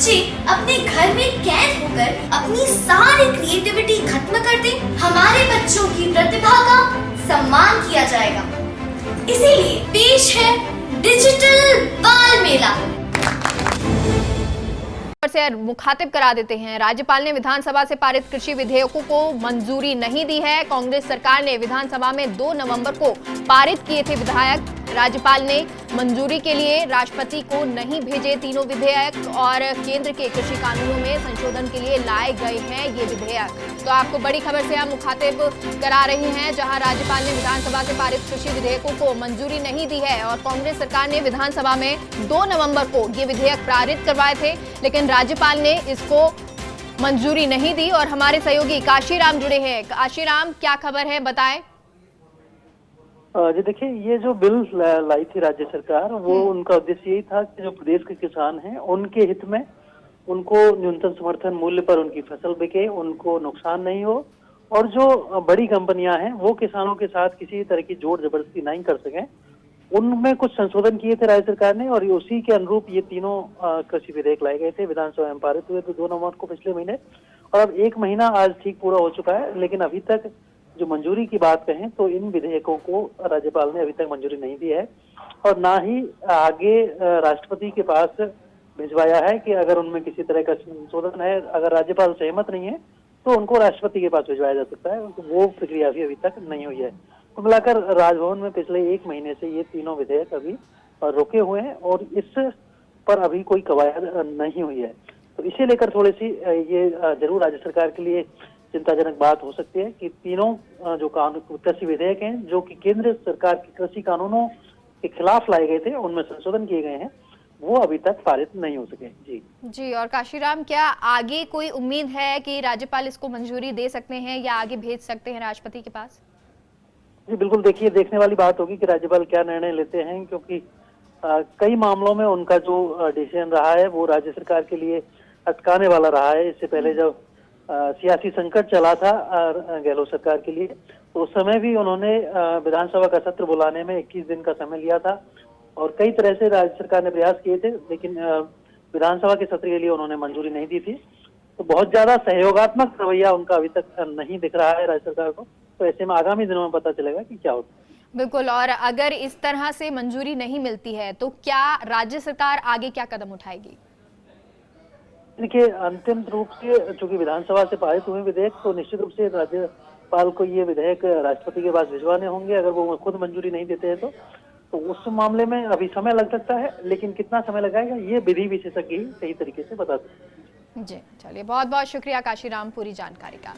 बच्चे अपने घर में कैद होकर अपनी सारी क्रिएटिविटी खत्म कर दें, हमारे बच्चों की प्रतिभा का सम्मान किया जाएगा। इसीलिए पेश है डिजिटल बाल मेला। से मुखातिब करा देते हैं। राज्यपाल ने विधानसभा से पारित कृषि विधेयकों को मंजूरी नहीं दी है। कांग्रेस सरकार ने विधानसभा में 2 नवंबर को पारित किए थे विधेयक। राज्यपाल ने मंजूरी के लिए राष्ट्रपति को नहीं भेजे तीनों विधेयक और केंद्र के कृषि कानूनों में संशोधन के लिए लाए गए हैं ये विधेयक। तो आपको बड़ी खबर से हम मुखातिब करा रहे हैं, जहां राज्यपाल ने विधानसभा से पारित कृषि विधेयकों को मंजूरी नहीं दी है और कांग्रेस सरकार ने विधानसभा में 2 नवंबर को ये विधेयक पारित करवाए थे, लेकिन राज्यपाल ने इसको मंजूरी नहीं दी। और हमारे सहयोगी काशीराम जुड़े हैं। काशीराम, क्या खबर है, बताएं। जी देखिए, ये जो बिल लाई थी राज्य सरकार, वो उनका उद्देश्य यही था कि जो प्रदेश के किसान हैं उनके हित में उनको न्यूनतम समर्थन मूल्य पर उनकी फसल बिके, उनको नुकसान नहीं हो, और जो बड़ी कंपनियां हैं वो किसानों के साथ किसी तरह की जोर जबरदस्ती नहीं कर सकें। उनमें कुछ संशोधन किए थे राज्य सरकार ने और उसी के अनुरूप ये तीनों कृषि विधेयक लाए गए थे। विधानसभा में पारित हुए थे 2 नवंबर को पिछले महीने, और अब 1 महीना आज ठीक पूरा हो चुका है, लेकिन अभी तक जो मंजूरी की बात कहें तो इन विधेयकों को राज्यपाल ने अभी तक मंजूरी नहीं दी है और ना ही आगे राष्ट्रपति के पास भिजवाया है कि अगर उनमें किसी तरह का संशोधन है, अगर राज्यपाल सहमत नहीं है तो उनको राष्ट्रपति के पास भिजवाया जा सकता है। वो प्रक्रिया भी अभी तक नहीं हुई है। तो मिलाकर राजभवन में पिछले 1 महीने से ये तीनों विधेयक अभी रुके हुए हैं और इस पर अभी कोई कवायद नहीं हुई है। तो इसे लेकर थोड़ी सी ये जरूर राज्य सरकार के लिए चिंताजनक बात हो सकती है कि तीनों जो कानून कृषि विधेयक हैं जो कि केंद्र सरकार के कृषि कानूनों के खिलाफ लाए गए थे, उनमें संशोधन किए गए हैं, वो अभी तक पारित नहीं हो सके। जी और काशीराम, क्या आगे कोई उम्मीद है कि राज्यपाल इसको मंजूरी दे सकते हैं या आगे भेज सकते हैं राष्ट्रपति के पास? जी बिल्कुल, देखिए देखने वाली बात होगी कि राज्यपाल क्या निर्णय लेते हैं, क्योंकि कई मामलों में उनका जो डिसीजन रहा है वो राज्य सरकार के लिए अटकाने वाला रहा है। इससे पहले जब सियासी संकट चला था गहलोत सरकार के लिए, तो उस समय भी उन्होंने विधानसभा का सत्र बुलाने में 21 दिन का समय लिया था और कई तरह से राज्य सरकार ने प्रयास किए थे, लेकिन विधानसभा के सत्र के लिए उन्होंने मंजूरी नहीं दी थी। तो बहुत ज्यादा सहयोगात्मक रवैया उनका अभी तक नहीं दिख रहा है राज्य सरकार को। तो ऐसे में आगामी दिनों में पता चलेगा कि क्या होता है। बिल्कुल, और अगर इस तरह से मंजूरी नहीं मिलती है तो क्या राज्य सरकार आगे क्या कदम उठाएगी? देखिए, अंतिम रूप से चूंकि विधानसभा से पारित हुए विधेयक, तो निश्चित रूप से राज्यपाल को ये विधेयक राष्ट्रपति के पास भिजवाने होंगे। अगर वो खुद मंजूरी नहीं देते हैं तो उस मामले में अभी समय लग सकता है, लेकिन कितना समय लगाएगा ये विधि विशेषज्ञ ही सही तरीके से बता सकते हैं। जी चलिए, बहुत बहुत शुक्रिया काशीराम पूरी जानकारी का।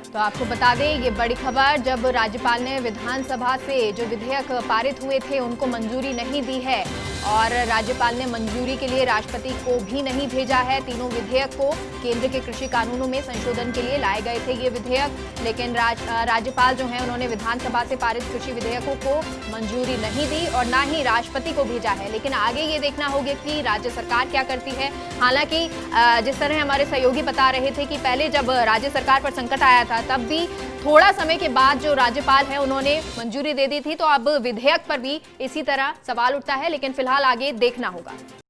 तो आपको बता दें, ये बड़ी खबर, जब राज्यपाल ने विधानसभा से जो विधेयक पारित हुए थे उनको मंजूरी नहीं दी है और राज्यपाल ने मंजूरी के लिए राष्ट्रपति को भी नहीं भेजा है तीनों विधेयक को। केंद्र के कृषि कानूनों में संशोधन के लिए लाए गए थे ये विधेयक, लेकिन राज्यपाल जो है उन्होंने विधानसभा से पारित कृषि विधेयकों को मंजूरी नहीं दी और ना ही राष्ट्रपति को भेजा है। लेकिन आगे ये देखना होगा कि राज्य सरकार क्या करती है। हालांकि जिस तरह हमारे सहयोगी बता रहे थे कि पहले जब राज्य सरकार पर संकट आया था तब भी थोड़ा समय के बाद जो राज्यपाल है उन्होंने मंजूरी दे दी थी, तो अब विधेयक पर भी इसी तरह सवाल उठता है, लेकिन फिलहाल आगे देखना होगा।